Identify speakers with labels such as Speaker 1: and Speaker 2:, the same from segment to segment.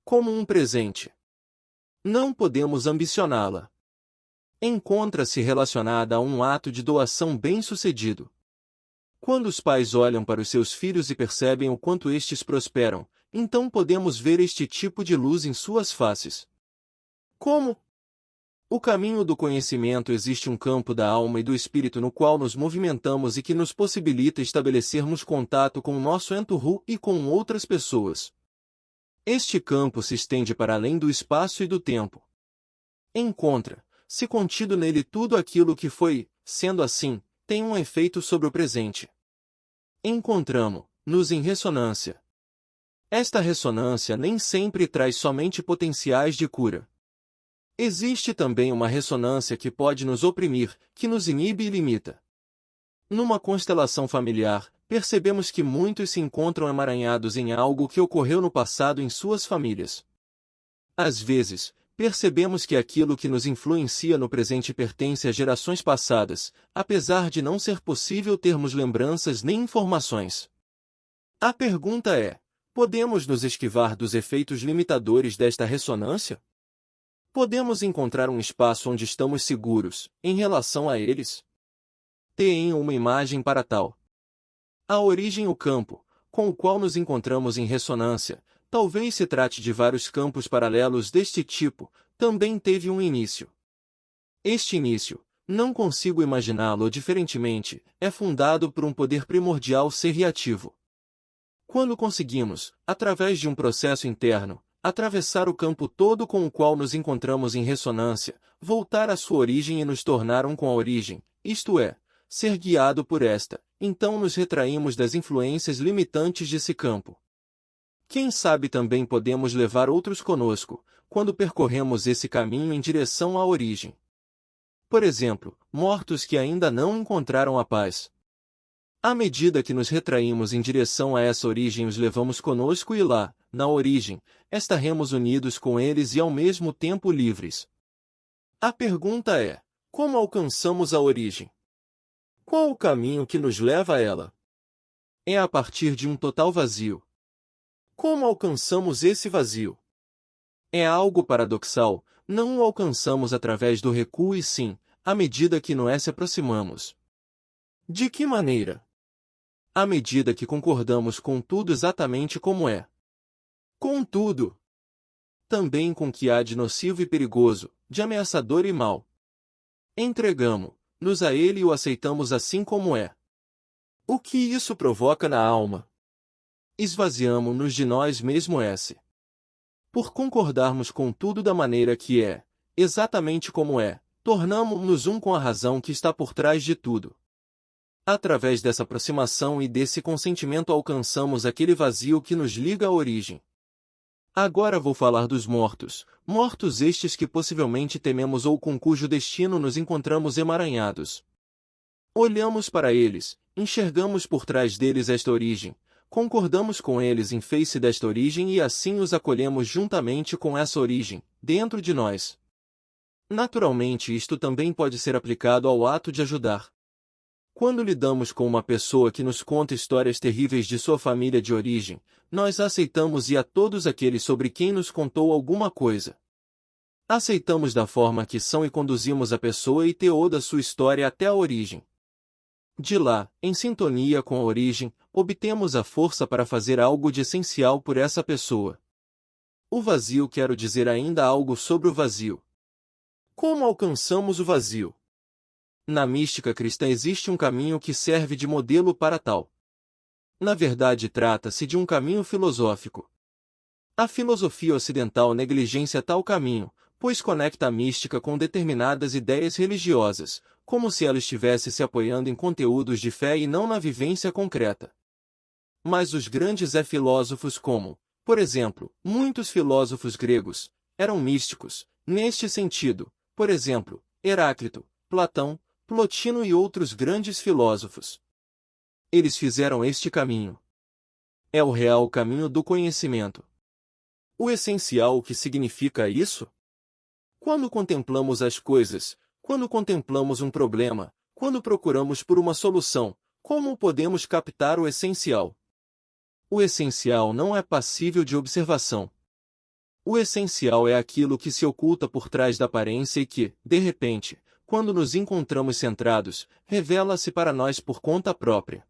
Speaker 1: como um presente. Não podemos ambicioná-la. Encontra-se relacionada a um ato de doação bem-sucedido. Quando os pais olham para os seus filhos e percebem o quanto estes prosperam, então podemos ver este tipo de luz em suas faces. Como? O caminho do conhecimento existe um campo da alma e do espírito no qual nos movimentamos e que nos possibilita estabelecermos contato com o nosso entorno e com outras pessoas. Este campo se estende para além do espaço e do tempo. Encontra-se contido nele tudo aquilo que foi, sendo assim, tem um efeito sobre o presente. Encontramo-nos em ressonância. Esta ressonância nem sempre traz somente potenciais de cura. Existe também uma ressonância que pode nos oprimir, que nos inibe e limita. Numa constelação familiar, percebemos que muitos se encontram emaranhados em algo que ocorreu no passado em suas famílias. Às vezes, percebemos que aquilo que nos influencia no presente pertence a gerações passadas, apesar de não ser possível termos lembranças nem informações. A pergunta é: podemos nos esquivar dos efeitos limitadores desta ressonância? Podemos encontrar um espaço onde estamos seguros, em relação a eles? Tenha uma imagem para tal. A origem, o campo, com o qual nos encontramos em ressonância, talvez se trate de vários campos paralelos deste tipo, também teve um início. Este início, não consigo imaginá-lo diferentemente, é fundado por um poder primordial ser reativo. Quando conseguimos, através de um processo interno, atravessar o campo todo com o qual nos encontramos em ressonância, voltar à sua origem e nos tornar um com a origem, isto é, ser guiado por esta, então nos retraímos das influências limitantes desse campo. Quem sabe também podemos levar outros conosco, quando percorremos esse caminho em direção à origem. Por exemplo, mortos que ainda não encontraram a paz. À medida que nos retraímos em direção a essa origem, os levamos conosco e lá, na origem, estaremos unidos com eles e ao mesmo tempo livres. A pergunta é: como alcançamos a origem? Qual o caminho que nos leva a ela? É a partir de um total vazio. Como alcançamos esse vazio? É algo paradoxal, não o alcançamos através do recuo e sim, à medida que nos se aproximamos. De que maneira? À medida que concordamos com tudo exatamente como é. Com tudo. Também com o que há de nocivo e perigoso, de ameaçador e mau. Entregamo-nos a ele e o aceitamos assim como é. O que isso provoca na alma? Esvaziamo-nos de nós mesmos. Por concordarmos com tudo da maneira que é, exatamente como é, tornamo-nos um com a razão que está por trás de tudo. Através dessa aproximação e desse consentimento alcançamos aquele vazio que nos liga à origem. Agora vou falar dos mortos, mortos estes que possivelmente tememos ou com cujo destino nos encontramos emaranhados. Olhamos para eles, enxergamos por trás deles esta origem, concordamos com eles em face desta origem e assim os acolhemos juntamente com essa origem, dentro de nós. Naturalmente, isto também pode ser aplicado ao ato de ajudar. Quando lidamos com uma pessoa que nos conta histórias terríveis de sua família de origem, nós aceitamos e a todos aqueles sobre quem nos contou alguma coisa. Aceitamos da forma que são e conduzimos a pessoa e teor da sua história até a origem. De lá, em sintonia com a origem, obtemos a força para fazer algo de essencial por essa pessoa. O vazio, quero dizer ainda algo sobre o vazio. Como alcançamos o vazio? Na mística cristã existe um caminho que serve de modelo para tal. Na verdade, trata-se de um caminho filosófico. A filosofia ocidental negligencia tal caminho, pois conecta a mística com determinadas ideias religiosas, como se ela estivesse se apoiando em conteúdos de fé e não na vivência concreta. Mas os grandes filósofos como, por exemplo, muitos filósofos gregos, eram místicos, neste sentido, por exemplo, Heráclito, Platão, Plotino e outros grandes filósofos. Eles fizeram este caminho. É o real caminho do conhecimento. O essencial, o que significa isso? Quando contemplamos as coisas, quando contemplamos um problema, quando procuramos por uma solução, como podemos captar o essencial? O essencial não é passível de observação. O essencial é aquilo que se oculta por trás da aparência e que, de repente, quando nos encontramos centrados, revela-se para nós por conta própria.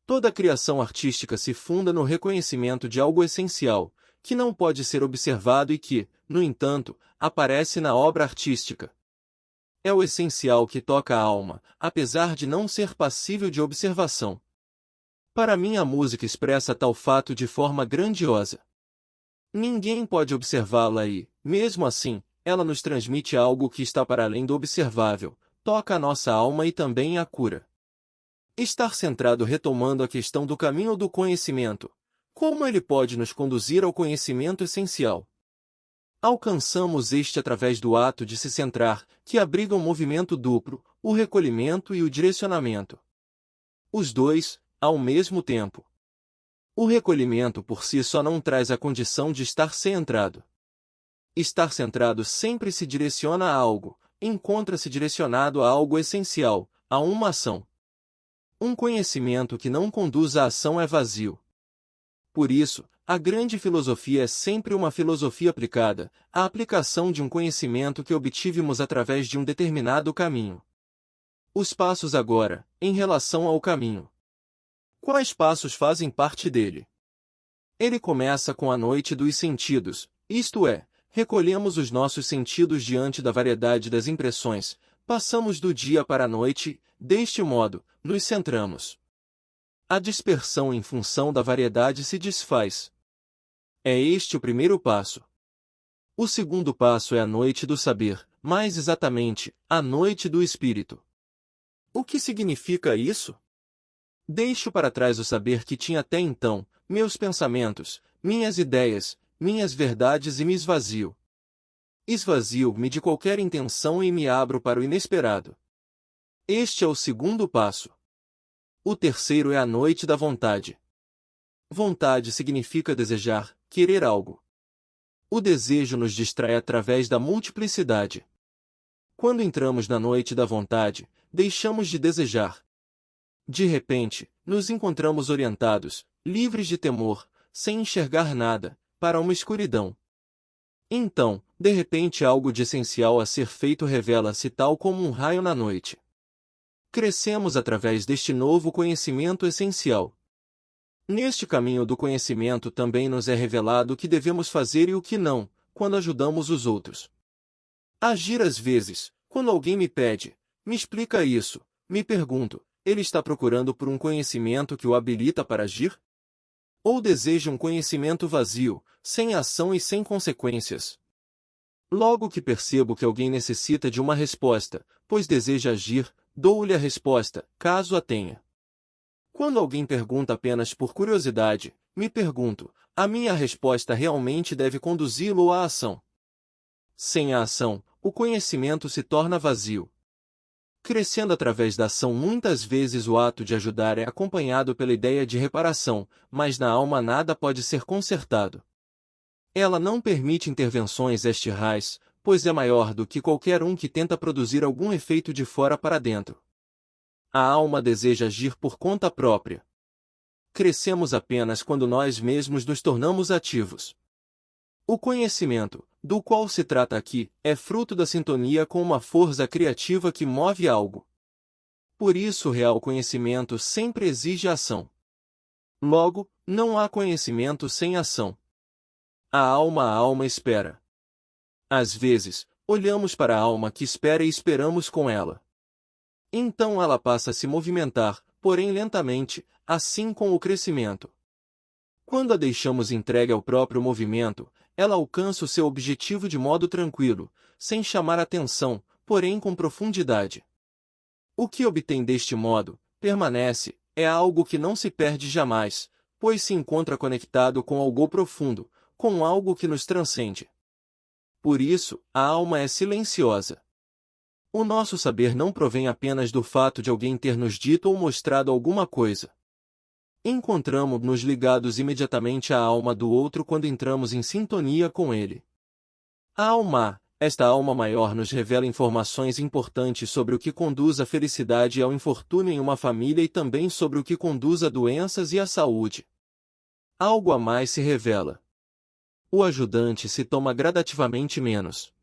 Speaker 1: Toda criação artística se funda no reconhecimento de algo essencial, que não pode ser observado e que, no entanto, aparece na obra artística. É o essencial que toca a alma, apesar de não ser passível de observação. Para mim, a música expressa tal fato de forma grandiosa. Ninguém pode observá-la e, mesmo assim, ela nos transmite algo que está para além do observável, toca a nossa alma e também a cura. Estar centrado retomando a questão do caminho do conhecimento. Como ele pode nos conduzir ao conhecimento essencial? Alcançamos este através do ato de se centrar, que abriga um movimento duplo, o recolhimento e o direcionamento. Os dois, ao mesmo tempo. O recolhimento por si só não traz a condição de estar centrado. Estar centrado sempre se direciona a algo, encontra-se direcionado a algo essencial, a uma ação. Um conhecimento que não conduz à ação é vazio. Por isso, a grande filosofia é sempre uma filosofia aplicada, a aplicação de um conhecimento que obtivemos através de um determinado caminho. Os passos agora, em relação ao caminho. Quais passos fazem parte dele? Ele começa com a noite dos sentidos, isto é, recolhemos os nossos sentidos diante da variedade das impressões, passamos do dia para a noite, deste modo, nos centramos. A dispersão em função da variedade se desfaz. É este o primeiro passo. O segundo passo é a noite do saber, mais exatamente, a noite do espírito. O que significa isso? Deixo para trás o saber que tinha até então, meus pensamentos, minhas ideias, minhas verdades e me esvazio. Esvazio-me de qualquer intenção e me abro para o inesperado. Este é o segundo passo. O terceiro é a noite da vontade. Vontade significa desejar, querer algo. O desejo nos distrai através da multiplicidade. Quando entramos na noite da vontade, deixamos de desejar. De repente, nos encontramos orientados, livres de temor, sem enxergar nada, para uma escuridão. Então, de repente algo de essencial a ser feito revela-se tal como um raio na noite. Crescemos através deste novo conhecimento essencial. Neste caminho do conhecimento também nos é revelado o que devemos fazer e o que não, quando ajudamos os outros. Agir às vezes, quando alguém me pede, me explica isso, me pergunto, ele está procurando por um conhecimento que o habilita para agir? Ou deseja um conhecimento vazio, sem ação e sem consequências? Logo que percebo que alguém necessita de uma resposta, pois deseja agir, dou-lhe a resposta, caso a tenha. Quando alguém pergunta apenas por curiosidade, me pergunto, a minha resposta realmente deve conduzi-lo à ação? Sem a ação, o conhecimento se torna vazio. Crescendo através da ação, muitas vezes o ato de ajudar é acompanhado pela ideia de reparação, mas na alma nada pode ser consertado. Ela não permite intervenções exterrais, pois é maior do que qualquer um que tenta produzir algum efeito de fora para dentro. A alma deseja agir por conta própria. Crescemos apenas quando nós mesmos nos tornamos ativos. O conhecimento, do qual se trata aqui, é fruto da sintonia com uma força criativa que move algo. Por isso o real conhecimento sempre exige ação. Logo, não há conhecimento sem ação. A alma espera. Às vezes, olhamos para a alma que espera e esperamos com ela. Então ela passa a se movimentar, porém lentamente, assim com o crescimento. Quando a deixamos entregue ao próprio movimento, ela alcança o seu objetivo de modo tranquilo, sem chamar atenção, porém com profundidade. O que obtém deste modo, permanece, é algo que não se perde jamais, pois se encontra conectado com algo profundo, com algo que nos transcende. Por isso, a alma é silenciosa. O nosso saber não provém apenas do fato de alguém ter nos dito ou mostrado alguma coisa. Encontramo-nos ligados imediatamente à alma do outro quando entramos em sintonia com ele. A alma, esta alma maior, nos revela informações importantes sobre o que conduz à felicidade e ao infortúnio em uma família e também sobre o que conduz a doenças e à saúde. Algo a mais se revela. O ajudante se toma gradativamente menos.